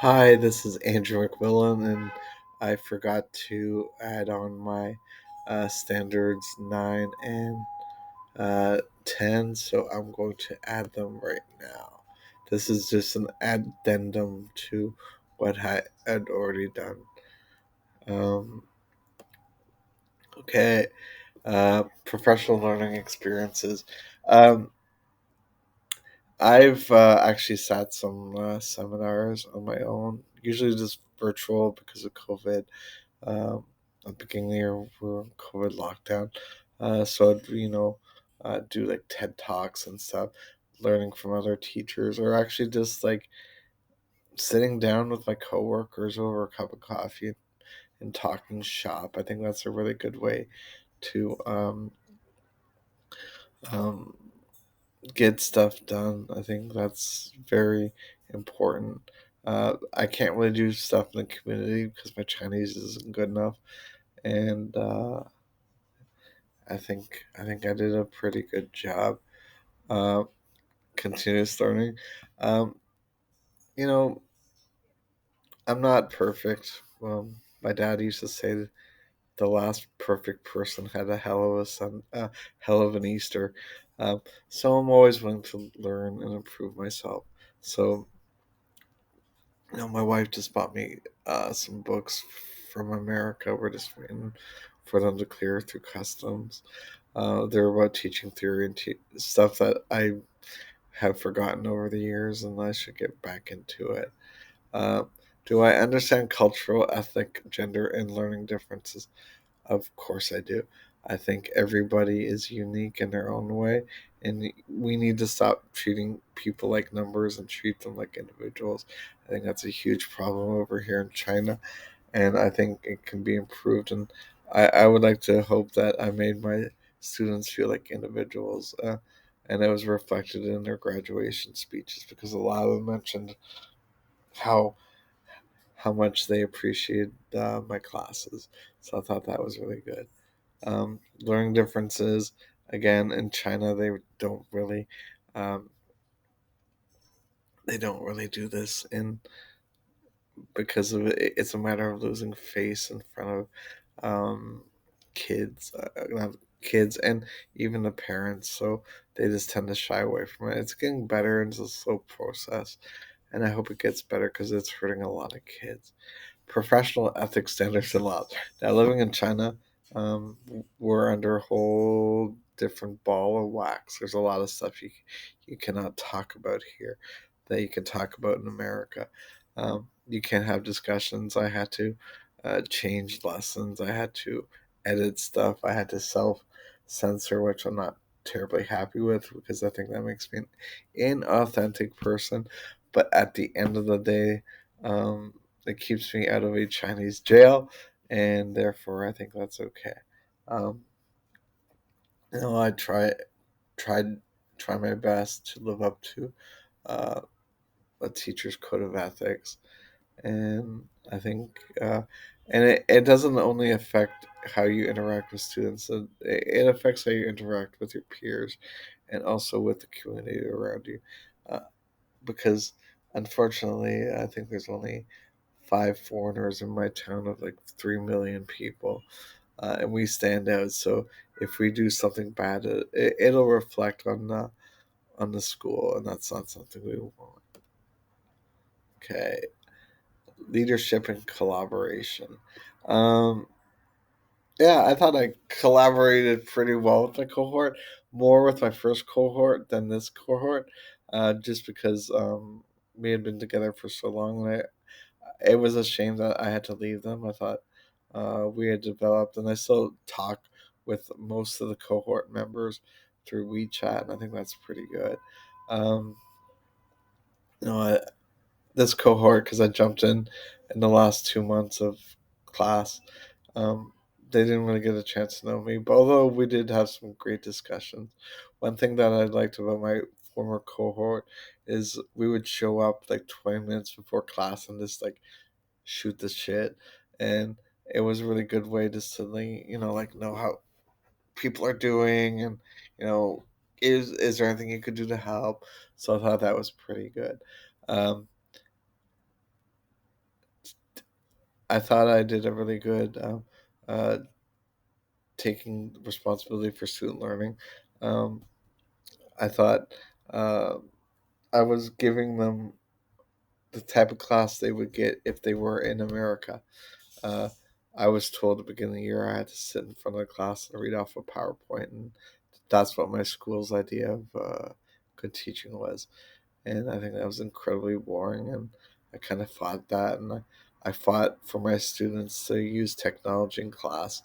Hi, this is Andrew McMillan, and I forgot to add on my standards 9 and 10, so I'm going to add them right now. This is just an addendum to what I had already done. Um, okay, professional learning experiences. Um, I've actually sat some seminars on my own, usually just virtual because of COVID. At the beginning of the year, we were in COVID lockdown. So I'd, do like TED Talks and stuff, learning from other teachers, or actually just like sitting down with my coworkers over a cup of coffee and talking shop. I think that's a really good way to um, get stuff done. I think that's very important. I can't really do stuff in the community because my Chinese isn't good enough, and I think I did a pretty good job. Uh, Continuous learning. Um, you know, I'm not perfect. My dad used to say the last perfect person had a hell of a hell of an Easter. Um, so I'm always willing to learn and improve myself. So my wife just bought me some books from America. We're just waiting for them to clear through customs. They're about teaching theory and stuff that I have forgotten over the years, and I should get back into it. Uh, do I understand cultural, ethnic, gender, and learning differences? Of course, I do. I think everybody is unique in their own way, and we need to stop treating people like numbers and treat them like individuals. I think that's a huge problem over here in China, and I think it can be improved. And I would like to hope that I made my students feel like individuals, and it was reflected in their graduation speeches because a lot of them mentioned how how much they appreciated my classes. So I thought that was really good. Learning differences again in China, um, they don't really do this in because of it. It's a matter of losing face in front of kids, not kids, and even the parents. So they just tend to shy away from it. It's getting better, and it's a slow process, and I hope it gets better because it's hurting a lot of kids. Professional ethics standards and laws. Now, living in China, we're under a whole different ball of wax. There's a lot of stuff you cannot talk about here that you can talk about in America. You can't have discussions. I had to change lessons. I had to edit stuff. I had to self censor, which I'm not terribly happy with because I think that makes me an inauthentic person. But at the end of the day, it keeps me out of a Chinese jail, and therefore I think that's okay. Um, I tried try my best to live up to uh, a teacher's code of ethics, and I think and it doesn't only affect how you interact with students; it affects how you interact with your peers, and also with the community around you, uh, because unfortunately, I think there's only five foreigners in my town of like 3 million people, and we stand out. So if we do something bad, it'll reflect on the school, and that's not something we want. Okay, leadership and collaboration. Um, yeah, I thought I collaborated pretty well with the cohort, more with my first cohort than this cohort, just because we had been together for so long, and it was a shame that I had to leave them. I thought we had developed, and I still talk with most of the cohort members through WeChat, and I think that's pretty good. Um, you know, I, this cohort, because I jumped in the last 2 months of class, um, they didn't really get a chance to know me, but although we did have some great discussions. One thing that I liked about my former cohort is we would show up like 20 minutes before class and just like shoot the shit, and it was a really good way to suddenly like know how people are doing, and you know is there anything you could do to help. So I thought that was pretty good. um I thought I did a really good uh, taking responsibility for student learning. Um, I thought uh, I was giving them the type of class they would get if they were in America. Uh, I was told at the beginning of the year I had to sit in front of the class and read off a PowerPoint, and that's what my school's idea of good teaching was. And I think that was incredibly boring. And I kind of fought that, and I fought for my students to use technology in class.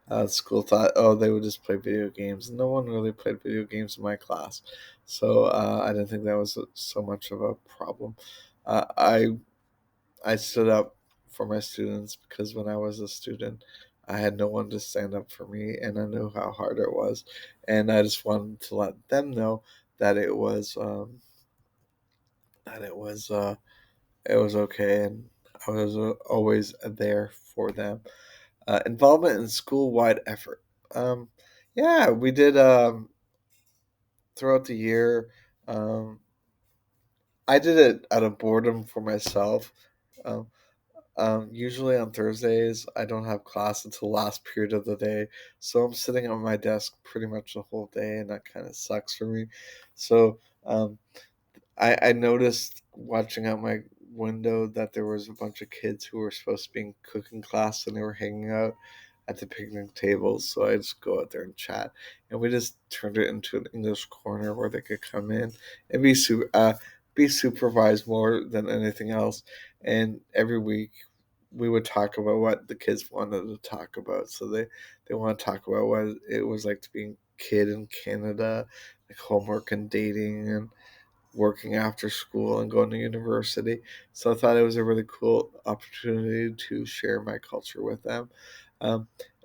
The school thought, oh, they would just play video games. No one really played video games in my class, so I didn't think that was so much of a problem. Uh, I I stood up for my students because when I was a student, I had no one to stand up for me, and I knew how hard it was, and I just wanted to let them know that that it was okay, and I was always there for them. Involvement in school wide effort. Um, yeah, we did throughout the year. Um, I did it out of boredom for myself. Um, Usually on Thursdays, I don't have class until the last period of the day, so I'm sitting on my desk pretty much the whole day, and that kind of sucks for me. So um, I noticed watching out my window that there was a bunch of kids who were supposed to be in cooking class, and they were hanging out at the picnic tables. So I just go out there and chat, and we just turned it into an English corner where they could come in and be supervised more than anything else. And every week we would talk about what the kids wanted to talk about. So they want to talk about what it was like to be a kid in Canada, like homework and dating and working after school and going to university. So I thought it was a really cool opportunity to share my culture with them.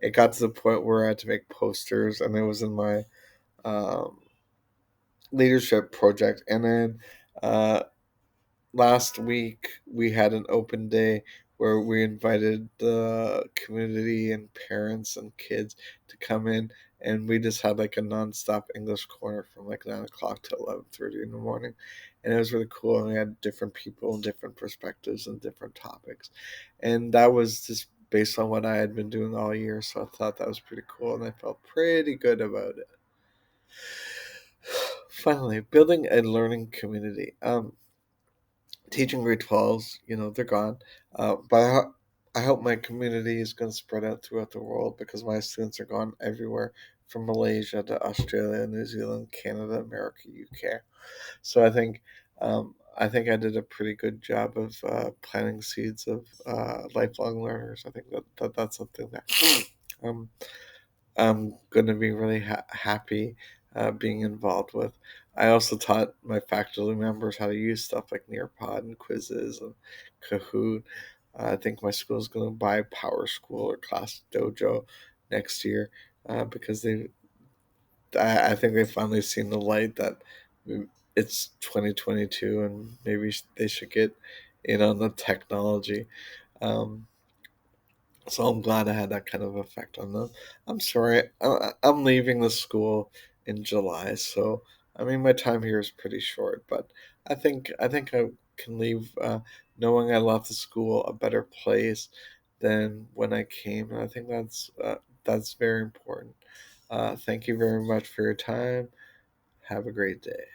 It got to the point where I had to make posters, and it was in my um, leadership project. And then uh, last week we had an open day where we invited the community and parents and kids to come in, and we just had like a nonstop English corner from like 9 o'clock to 11:30 in the morning, and it was really cool. And we had different people and different perspectives and different topics, and that was just based on what I had been doing all year. So I thought that was pretty cool, and I felt pretty good about it. Finally, building a learning community. Teaching grade 12s, they're gone. But I hope my community is going to spread out throughout the world because my students are gone everywhere from Malaysia to Australia, New Zealand, Canada, America, UK. So I think I did a pretty good job of planting seeds of lifelong learners. I think that's something that um, I'm going to be really happy being involved with. I also taught my faculty members how to use stuff like Nearpod and quizzes and Kahoot. I think my school is going to buy Power School or Class Dojo next year because I think they've finally seen the light that it's 2022 and maybe they should get in on the technology. Um, so I'm glad I had that kind of effect on them. I'm sorry, I'm leaving the school in July, so I mean my time here is pretty short. But I think I can leave knowing I left the school a better place than when I came, and I think that's very important. Thank you very much for your time. Have a great day.